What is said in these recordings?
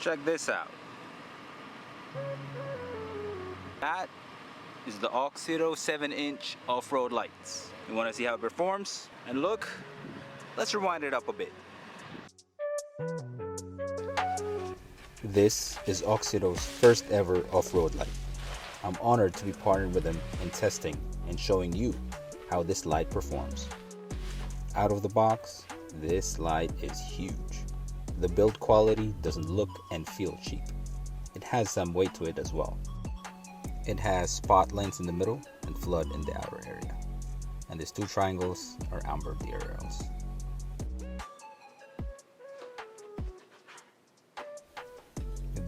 Check this out. That is the Auxito 7-inch off-road lights. You want to see how it performs? And look, let's rewind it up a bit. This is Auxito's first ever off-road light. I'm honored to be partnered with them in testing and showing you how this light performs. Out of the box, this light is huge. The build quality doesn't look and feel cheap. It has some weight to it as well. It has spot lengths in the middle and flood in the outer area. And these two triangles are amber clear rails.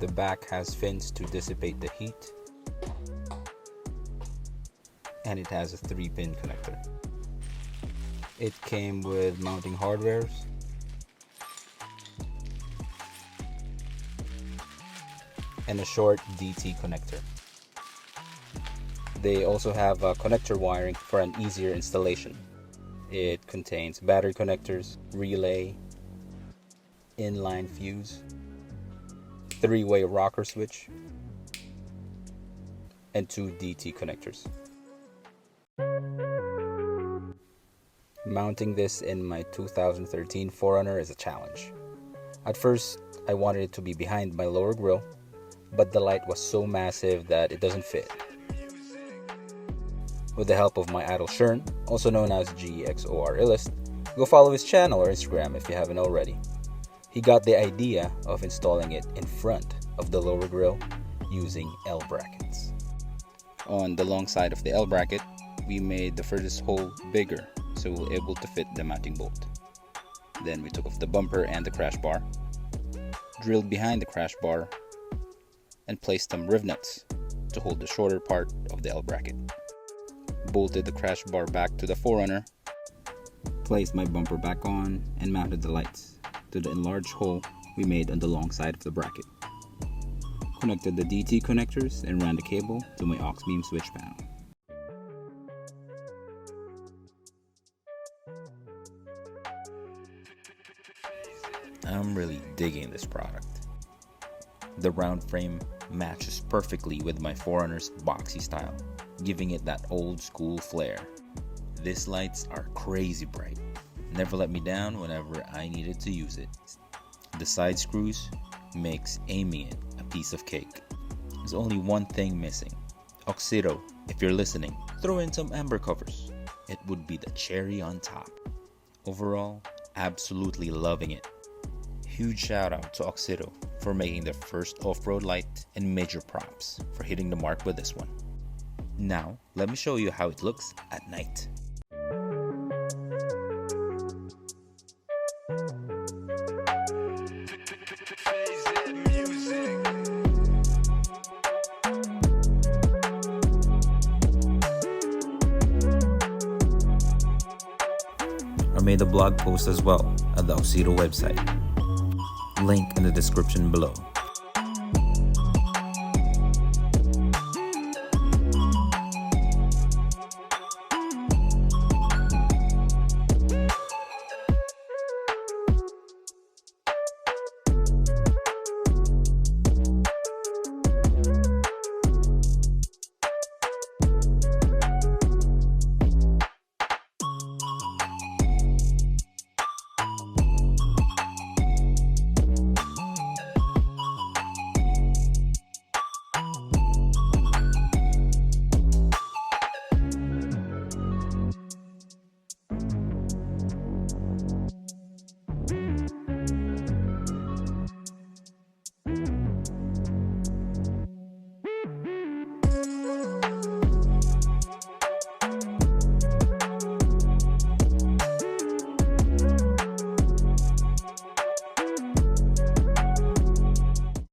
The back has fins to dissipate the heat. And it has a 3-pin connector. It came with mounting hardwares, and a short DT connector. They also have connector wiring for an easier installation. It contains battery connectors, relay, inline fuse, 3-way rocker switch, and 2 DT connectors. Mounting this in my 2013 4runner is a challenge. At first, I wanted it to be behind my lower grille, but the light was so massive that it doesn't fit. With the help of my idol Shern, also known as GXORillist, go follow his channel or Instagram if you haven't already. He got the idea of installing it in front of the lower grille using L brackets. On the long side of the L bracket, we made the furthest hole bigger so we were able to fit the mounting bolt. Then we took off the bumper and the crash bar, drilled behind the crash bar, and placed some rivnuts to hold the shorter part of the L bracket. Bolted the crash bar back to the 4runner, placed my bumper back on, and mounted the lights to the enlarged hole we made on the long side of the bracket. Connected the DT connectors and ran the cable to my aux beam switch panel. I'm really digging this product. The round frame matches perfectly with my 4runner's boxy style, giving it that old school flair. These lights are crazy bright. Never let me down whenever I needed to use it. The side screws makes aiming it a piece of cake. There's only one thing missing. Auxito, if you're listening, throw in some amber covers. It would be the cherry on top. Overall, absolutely loving it. Huge shout out to Auxito for making their first off-road light, and major props for hitting the mark with this one. Now, let me show you how it looks at night. I made a blog post as well at the Auxito website. Link in the description below.